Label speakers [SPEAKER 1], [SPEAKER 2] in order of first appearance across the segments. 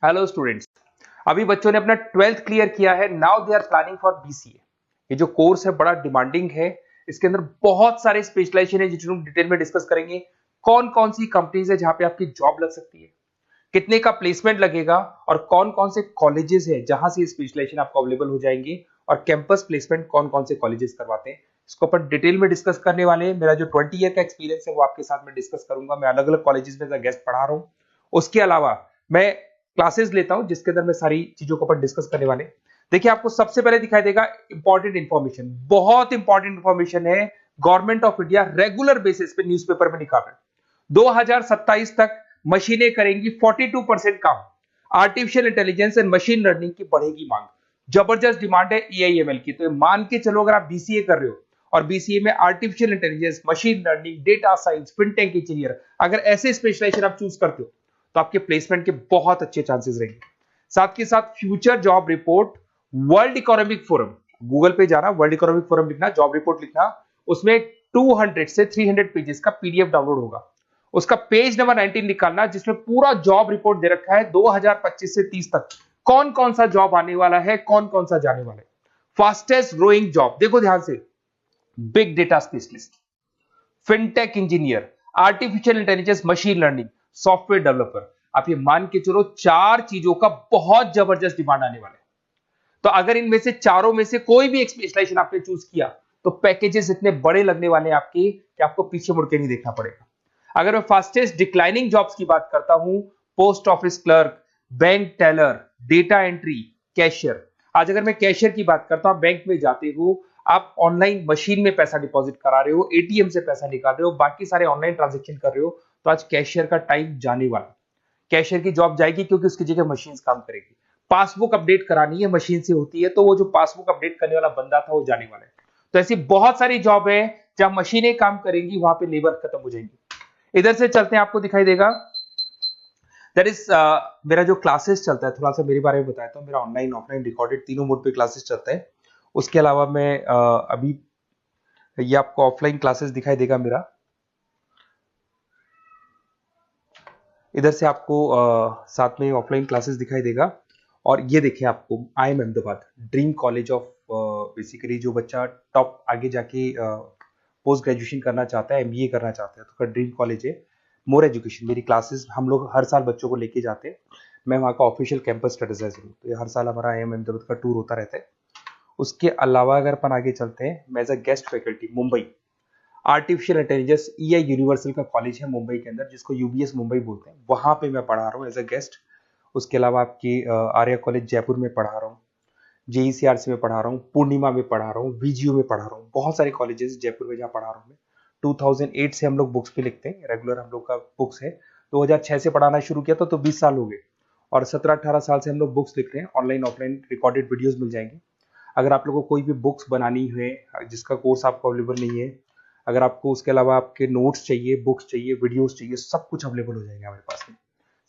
[SPEAKER 1] Hello students. अभी बच्चों ने अपना 12th क्लियर किया है। Now they are planning for BCA. ये जो कोर्स है बड़ा डिमांडिंग है। इसके अंदर बहुत सारे स्पेशलाइजेशन है जिनको डिटेल में डिस्कस करेंगे। कौन कौन सी कंपनीज है जहां पे आपकी जॉब लग सकती है, कितने का प्लेसमेंट लगेगा और कौन कौन से कॉलेजेस है जहां से स्पेशलाइजेशन आपको अवेलेबल हो जाएंगे और कैंपस प्लेसमेंट कौन कौन से कॉलेजेस करवाते हैं, इसको अपन डिटेल में डिस्कस करने वाले हैं। मेरा जो 20 ईयर का एक्सपीरियंस है वो आपके साथ में डिस्कस करूंगा। मैं अलग अलग कॉलेजेस में गेस्ट पढ़ा रहा हूँ। उसके अलावा मैं क्लासेस लेता हूं जिसके अंदर मैं सारी चीजों को अपन डिस्कस करने वाले। देखिए, आपको सबसे पहले दिखाई देगा इंपॉर्टेंट इंफॉर्मेशन, बहुत इंपॉर्टेंट इंफॉर्मेशन है। Government of India regular basis पे न्यूज़पेपर में निकाल रहे हैं 2027 तक मशीनें करेंगी 42% काम। Artificial intelligence and machine learning की बढ़ेगी मांग। जबरदस्त डिमांड है एआईएमएल की। तो मान के चलो, अगर आप बीसीए कर रहे हो और बीसीए में artificial intelligence, machine learning, data science, fintech engineer, अगर ऐसे स्पेशलाइजेशन आप चूज करते हो तो आपके प्लेसमेंट के बहुत अच्छे चांसेस रहेंगे। साथ के साथ future job report, world economic forum, Google पे जाना, वर्ल्ड इकोनॉमिक फोरम लिखना, जॉब रिपोर्ट लिखना, उसमें 200 से 300 पेजेस का पीडीएफ डाउनलोड होगा। उसका पेज नंबर 19 निकालना जिसमें पूरा जॉब रिपोर्ट दे रखा है 2025 से 30 तक कौन कौन सा जॉब आने वाला है, कौन कौन सा जाने वाला है। फास्टेस्ट ग्रोइंग जॉब देखो ध्यान से, big data specialist, fintech engineer, artificial intelligence, machine learning, software developer. आप ये मान के चलो 4 चीजों का बहुत जबरदस्त डिमांड आने वाला है। तो अगर इनमें से चारों में से कोई भी एक स्पेशलाइजेशन आपने चूज किया तो पैकेजेस इतने बड़े लगने वाले हैं आपके कि आपको पीछे मुड़ के नहीं देखना पड़ेगा। अगर मैं फास्टेस्ट डिक्लाइनिंग जॉब्स की बात करता हूं, post office clerk, bank teller, data entry, cashier. आज अगर मैं कैशियर की बात करता हूं, बैंक में जाते हो, आप ऑनलाइन मशीन में पैसा डिपॉजिट करा रहे हो, एटीएम से पैसा निकाल रहे हो, बाकी सारे ऑनलाइन ट्रांजेक्शन कर रहे हो, तो आज कैशियर का टाइम जाने वाला। कैशियर की जॉब जाएगी क्योंकि उसकी जगह मशीन काम करेगी। पासबुक अपडेट करानी है, मशीन से होती है, तो वो जो पासबुक अपडेट करने वाला बंदा था वो जाने वाला है। तो ऐसी बहुत सारी जॉब है जहां मशीनें काम करेंगी, वहां पे लेबर खत्म हो जाएंगी। इधर से चलते हैं, आपको दिखाई देगा दैट इज मेरा जो क्लासेस चलता है, थोड़ा सा मेरे बारे में बताता हूँ। मेरा ऑनलाइन ऑफलाइन रिकॉर्डेड तीनों मोड पे क्लासेस चलता है। उसके अलावा मैं अभी ये आपको ऑफलाइन क्लासेस दिखाई देगा मेरा। इधर से आपको साथ में ऑफलाइन क्लासेस दिखाई देगा। और ये देखिए, आपको IIM Ahmedabad, dream college of, basically जो बच्चा टॉप आगे जाके पोस्ट ग्रेजुएशन करना चाहता है, एमबीए करना चाहता है, तो उसका ड्रीम कॉलेज है। मोर एजुकेशन, मेरी क्लासेस हम लोग हर साल बच्चों को लेके जाते हैं। मैं वहाँ का ऑफिशियल कैंपस स्ट्रेटेजाइजर हूँ, तो ये हर साल हमारा IIM अहमदाबाद का टूर होता रहता है। उसके अलावा अगर अपन आगे चलते हैं, मैं as a guest faculty Mumbai artificial intelligence EI universal का कॉलेज है मुंबई के अंदर, जिसको UBS मुंबई बोलते हैं, वहां पे मैं पढ़ा रहा हूँ एज अ गेस्ट। उसके अलावा आपकी आर्या कॉलेज जयपुर में पढ़ा रहा हूँ, JECRC में पढ़ा रहा हूँ, पूर्णिमा में पढ़ा रहा हूँ, VGU में पढ़ा रहा हूँ। बहुत सारे कॉलेजेस जयपुर में जहाँ पढ़ा रहा हूँ मैं। 2008 से हम लोग बुक्स भी लिखते हैं, रेगुलर हम लोग का बुक्स है। 2006 से पढ़ाना शुरू किया तो 20 साल हो गए, और 17-18 साल से हम लोग बुक्स लिख रहे हैं। ऑनलाइन ऑफलाइन रिकॉर्डेड वीडियोस मिल जाएंगे। अगर आप लोगों को कोई भी बुक्स बनानी है जिसका कोर्स आपको अवेलेबल नहीं है, अगर आपको उसके अलावा आपके नोट्स चाहिए, बुक्स चाहिए, वीडियोस चाहिए, सब कुछ अवेलेबल हो जाएगा हमारे पास में।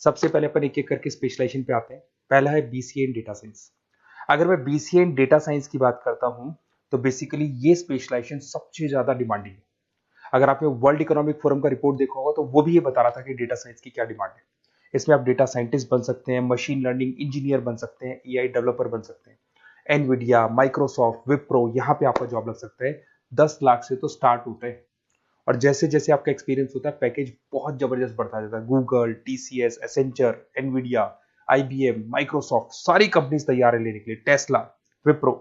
[SPEAKER 1] सबसे पहले अपन एक एक करके स्पेशलाइजेशन पे आते हैं। पहला है BCA इन डेटा साइंस। अगर मैं BCA इन डेटा साइंस की बात करता हूं तो बेसिकली ये स्पेशलाइजेशन सबसे ज्यादा डिमांडिंग है। अगर आपने वर्ल्ड इकोनॉमिक फोरम का रिपोर्ट देखा होगा तो वो भी ये बता रहा था कि डेटा साइंस की क्या डिमांड है। इसमें आप डेटा साइंटिस्ट बन सकते हैं, मशीन लर्निंग इंजीनियर बन सकते हैं, AI डेवलपर बन सकते हैं। एनवीडिया, माइक्रोसॉफ्ट, विप्रो, यहाँ पे आपका जॉब लग सकता है। 10 लाख से तो स्टार्ट होता है, और जैसे जैसे आपका एक्सपीरियंस होता है पैकेज बहुत जबरदस्त बढ़ता जाता है। Google, TCS, Accenture, Nvidia, IBM, Microsoft, सारी कंपनीज तैयार है लेने के लिए, टेस्ला, विप्रो।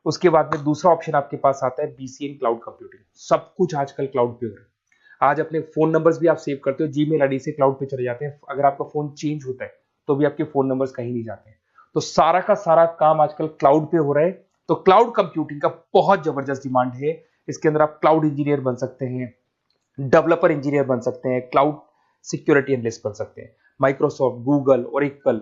[SPEAKER 1] उसके बाद में दूसरा ऑप्शन आपके पास आता है BCA इन क्लाउड कंप्यूटिंग। सब कुछ आजकल क्लाउड पे हो रहा है। आज अपने फोन नंबर्स भी आप सेव करते हो, जीमेल आईडी से क्लाउड पे चले जाते हैं। अगर आपका फोन चेंज होता है तो भी आपके फोन नंबर्स कहीं नहीं जाते हैं। तो सारा का सारा काम आजकल क्लाउड पे हो रहा है। तो क्लाउड कंप्यूटिंग का बहुत जबरदस्त डिमांड है। इसके अंदर आप क्लाउड इंजीनियर बन सकते हैं, डेवलपर इंजीनियर बन सकते हैं, क्लाउड सिक्योरिटी एनालिस्ट बन सकते हैं। माइक्रोसॉफ्ट, गूगल, ओरेकल,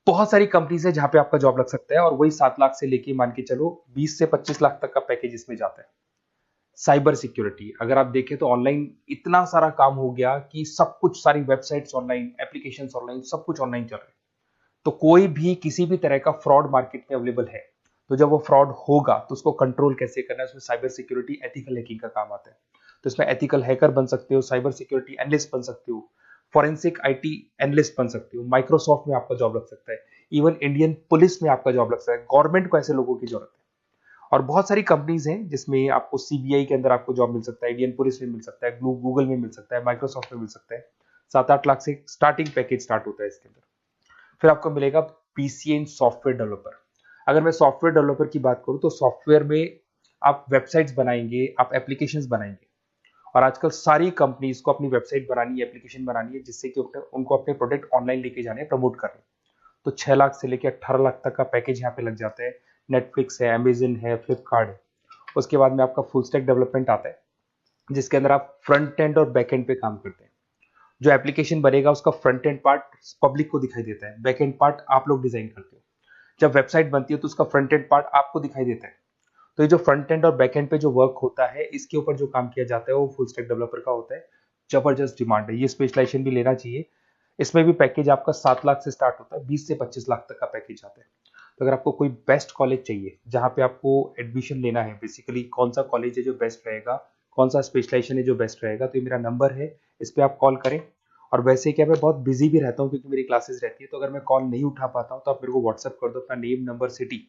[SPEAKER 1] बहुत सारी कंपनीज है जहां पे आपका जॉब लग सकता है। और वही 7 लाख से लेके मान के चलो 20 से 25 लाख तक का पैकेज इसमें जाता है। साइबर सिक्योरिटी अगर आप देखें तो ऑनलाइन इतना सारा काम हो गया कि सब कुछ, सारी वेबसाइट्स ऑनलाइन, एप्लीकेशंस ऑनलाइन, सब कुछ ऑनलाइन चल रहा है। तो कोई भी किसी भी तरह का फ्रॉड मार्केट में अवेलेबल है, तो जब वो फ्रॉड होगा तो उसको कंट्रोल कैसे करना है, उसमें साइबर सिक्योरिटी, एथिकल हैकिंग का काम आता है। तो इसमें एथिकल हैकर बन सकते हो, साइबर सिक्योरिटी एनालिस्ट बन सकते हो, फॉरेंसिक आईटी एनालिस्ट बन सकते हो, माइक्रोसॉफ्ट में आपका जॉब लग सकता है, इवन इंडियन पुलिस में आपका जॉब लग सकता है। गवर्नमेंट को ऐसे लोगों की जरूरत है। और बहुत सारी कंपनीज हैं जिसमें आपको सीबीआई के अंदर आपको जॉब मिल सकता है, इंडियन पुलिस में मिल सकता है, गूगल में मिल सकता है, माइक्रोसॉफ्ट में मिल सकता है। 7-8 लाख से स्टार्टिंग पैकेज स्टार्ट होता है इसके अंदर। फिर आपको मिलेगा पीसीए इन सॉफ्टवेयर डेवलपर। अगर मैं सॉफ्टवेयर डेवलपर की बात करूं तो सॉफ्टवेयर में आप वेबसाइट्स बनाएंगे, आप एप्लीकेशंस बनाएंगे। और आजकल सारी कंपनीज को अपनी वेबसाइट बनानी है, एप्लीकेशन बनानी है, जिससे कि उनको अपने प्रोडक्ट ऑनलाइन लेके जाने हैं, प्रमोट करने। तो 6 लाख से लेकर 18 लाख तक का पैकेज यहाँ पे लग जाता है। नेटफ्लिक्स है, अमेजन है, फ्लिपकार्ट है। उसके बाद में आपका फुल स्टैक डेवलपमेंट आता है, जिसके अंदर आप फ्रंट एंड और बैक एंड पे काम करते हैं। जो एप्लीकेशन बनेगा उसका फ्रंट एंड पार्ट पब्लिक को दिखाई देता है, बैक एंड पार्ट आप लोग डिजाइन करते हो। जब वेबसाइट बनती है तो उसका फ्रंट एंड पार्ट आपको दिखाई देता है। तो ये जो फ्रंट एंड और बैक एंड पे जो वर्क होता है, इसके ऊपर जो काम किया जाता है वो फुल स्टैक डेवलपर का होता है। जबरदस्त डिमांड है, ये स्पेशलाइजेशन भी लेना चाहिए। इसमें भी पैकेज आपका 7 लाख से स्टार्ट होता है, 20 से 25 लाख तक का पैकेज आता है। तो अगर आपको कोई बेस्ट कॉलेज चाहिए जहाँ पे आपको एडमिशन लेना है, बेसिकली कौन सा कॉलेज है जो बेस्ट रहेगा, कौन सा स्पेशलाइजेशन है जो बेस्ट रहेगा, तो ये मेरा नंबर है, इस पर आप कॉल करें। और वैसे क्या, मैं बहुत बिजी भी रहता हूँ क्योंकि मेरी क्लासेस रहती है, तो अगर मैं कॉल नहीं उठा पाता हूँ तो आप मेरे को व्हाट्सअप कर दो अपना name, number, city,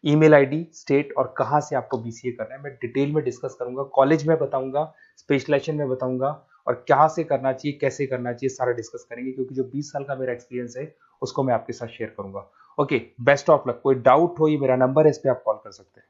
[SPEAKER 1] email ID, state और कहाँ से आपको बीसीए करना है। मैं डिटेल में डिस्कस करूंगा, कॉलेज में बताऊंगा, स्पेशलाइजेशन में बताऊंगा, और कहाँ से करना चाहिए, कैसे करना चाहिए, सारा डिस्कस करेंगे, क्योंकि जो 20 साल का मेरा एक्सपीरियंस है उसको मैं आपके साथ शेयर करूंगा। Okay, best of luck. कोई डाउट हो, ये मेरा नंबर है, इस पे आप कॉल कर सकते हैं।